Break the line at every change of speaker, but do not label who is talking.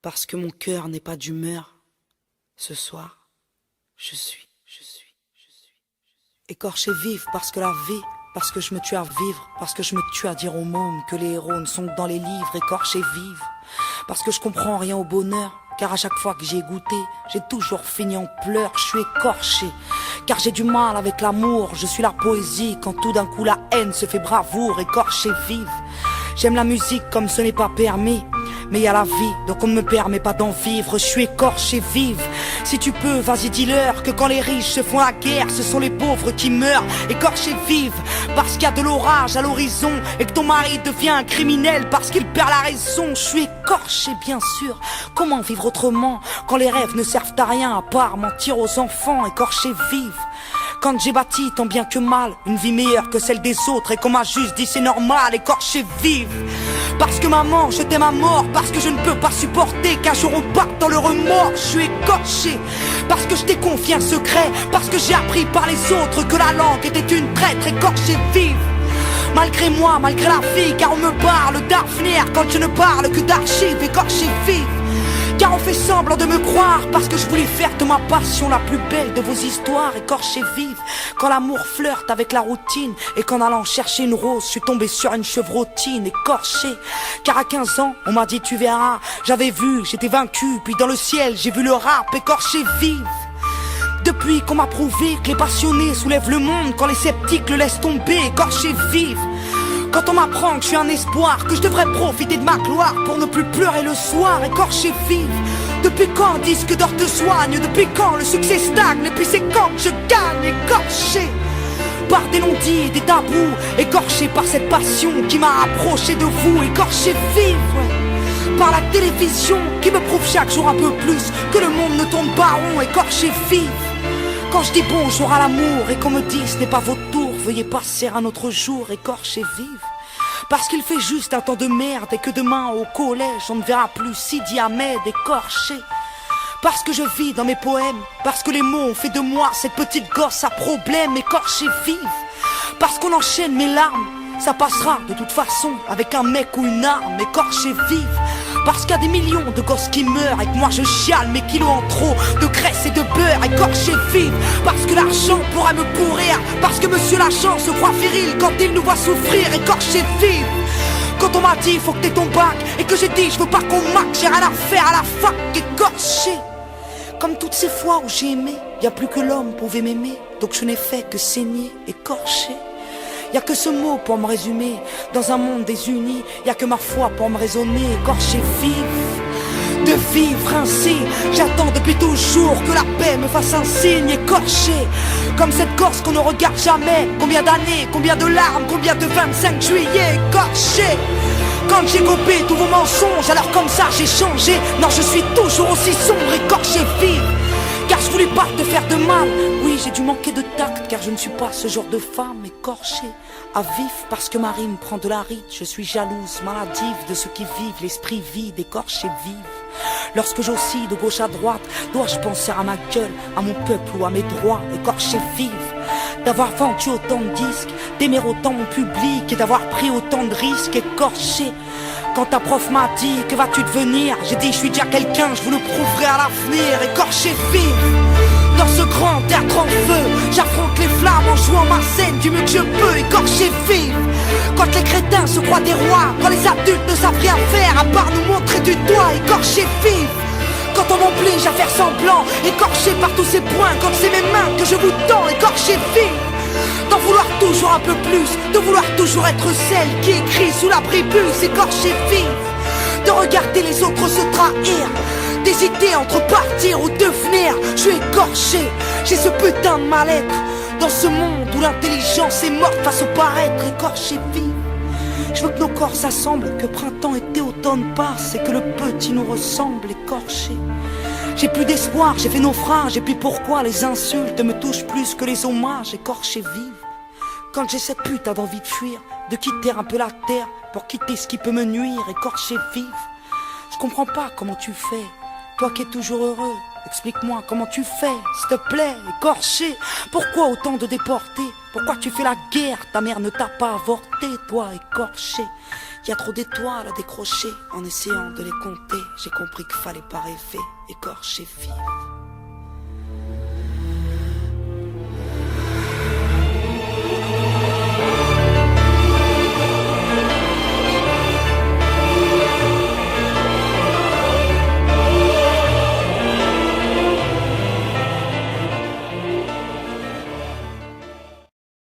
Parce que mon cœur n'est pas d'humeur. Ce soir, je suis écorché vive parce que la vie, parce que je me tue à vivre, parce que je me tue à dire aux mômes que les héros ne sont que dans les livres, écorché vive, parce que je comprends rien au bonheur, car à chaque fois que j'y ai goûté, j'ai toujours fini en pleurs, je suis écorché, car j'ai du mal avec l'amour, je suis la poésie, quand tout d'un coup la haine se fait bravoure, écorché vive. J'aime la musique comme ce n'est pas permis, mais y a la vie, donc on ne me permet pas d'en vivre. Je suis écorché vive. Si tu peux, vas-y dis-leur que quand les riches se font la guerre, ce sont les pauvres qui meurent. Écorché vive, parce qu'il y a de l'orage à l'horizon et que ton mari devient un criminel parce qu'il perd la raison. Je suis écorché bien sûr. Comment vivre autrement quand les rêves ne servent à rien à part mentir aux enfants? Écorché vive. Quand j'ai bâti tant bien que mal une vie meilleure que celle des autres et qu'on m'a juste dit c'est normal, écorché vive. Parce que maman, je t'aime à mort, parce que je ne peux pas supporter qu'un jour on parte dans le remords. Je suis écorché, parce que je t'ai confié un secret, parce que j'ai appris par les autres que la langue était une traître. Écorché vive. Malgré moi, malgré la vie, car on me parle d'avenir quand je ne parle que d'archives. Écorché vive. Car on fait semblant de me croire parce que je voulais faire de ma passion la plus belle de vos histoires. Écorché vive, quand l'amour flirte avec la routine et qu'en allant chercher une rose, je suis tombé sur une chevrotine. Écorché, car à 15 ans, on m'a dit tu verras. J'avais vu, j'étais vaincu, puis dans le ciel, j'ai vu le rap. Écorché vive. Depuis qu'on m'a prouvé que les passionnés soulèvent le monde quand les sceptiques le laissent tomber. Écorché vive. Quand on m'apprend que je suis un espoir, que je devrais profiter de ma gloire pour ne plus pleurer le soir, écorché vive. Depuis quand un disque d'or te soigne? Depuis quand le succès stagne? Et puis c'est quand que je gagne? Écorché par des non-dits, des tabous, écorché par cette passion qui m'a approché de vous. Écorché vive, ouais. Par la télévision qui me prouve chaque jour un peu plus que le monde ne tourne pas rond. Écorché vive. Quand je dis bonjour à l'amour et qu'on me dit ce n'est pas votre tour, veuillez passer un autre jour. Écorché vive. Parce qu'il fait juste un temps de merde et que demain au collège on ne verra plus Sidi Ahmed. Écorché. Parce que je vis dans mes poèmes, parce que les mots ont fait de moi cette petite gosse à problème. Écorché vive. Parce qu'on enchaîne mes larmes, ça passera de toute façon avec un mec ou une arme. Écorché vive. Parce qu'il y a des millions de gosses qui meurent et que moi je chiale mes kilos en trop de graisse et de beurre. Écorché vive. Parce que l'argent pourrait me pourrir, parce que monsieur l'agent se croit viril quand il nous voit souffrir. Écorché vive. Quand on m'a dit faut que t'aies ton bac et que j'ai dit je veux pas qu'on mac, j'ai rien à faire à la fac. Écorché. Comme toutes ces fois où j'ai aimé, y a plus que l'homme pouvait m'aimer, donc je n'ai fait que saigner. Écorché. Y'a que ce mot pour me résumer. Dans un monde désuni, y'a que ma foi pour me raisonner. Écorché vive. De vivre ainsi, j'attends depuis toujours que la paix me fasse un signe. Écorché, comme cette Corse qu'on ne regarde jamais. Combien d'années, combien de larmes, combien de 25 juillet. Écorché. Quand j'ai copé tous vos mensonges, alors comme ça j'ai changé. Non, je suis toujours aussi sombre. Écorché vive. Car je voulais pas te faire de mal. Oui, j'ai dû manquer de tact, car je ne suis pas ce genre de femme. Écorchée à vif, parce que ma rime prend de la ride. Je suis jalouse, maladive de ceux qui vivent l'esprit vide. Écorché vive. Lorsque j'oscille de gauche à droite, dois-je penser à ma gueule, à mon peuple ou à mes droits? Écorché vive. D'avoir vendu autant de disques, d'aimer autant mon public et d'avoir pris autant de risques. Écorché. Quand ta prof m'a dit que vas-tu devenir, j'ai dit je suis déjà quelqu'un, je vous le prouverai à l'avenir. Écorché vive. Dans ce grand théâtre en feu, j'affronte les flammes en jouant ma scène du mieux que je peux. Écorché vive. Quand les crétins se croient des rois, quand les adultes ne savent rien faire à part nous montrer du doigt. Écorché vive. Quand on m'oblige à faire semblant, écorché par tous ces points, quand c'est mes mains que je vous tends. Écorché vive. D'en vouloir toujours un peu plus, de vouloir toujours être celle qui écrit sous l'abribus. Écorché vive. De regarder les autres se trahir, d'hésiter entre partir ou devenir. Je suis écorché, j'ai ce putain de mal-être dans ce monde où l'intelligence est morte face au paraître. Écorché vive. Je veux que nos corps s'assemblent, que printemps, été, automne passe et que le petit nous ressemble. Écorché. J'ai plus d'espoir, j'ai fait naufrage. Et puis pourquoi les insultes me touchent plus que les hommages? Écorché vive. Quand j'ai cette putain d'envie de fuir, de quitter un peu la terre pour quitter ce qui peut me nuire. Écorché vive. Je comprends pas comment tu fais, toi qui es toujours heureux. Explique-moi comment tu fais, s'il te plaît. Écorché. Pourquoi autant de déportés? Pourquoi tu fais la guerre? Ta mère ne t'a pas avorté, toi. Écorché. Y a trop d'étoiles à décrocher en essayant de les compter. j'ai compris qu'il fallait pas rêver, écorcher vivre.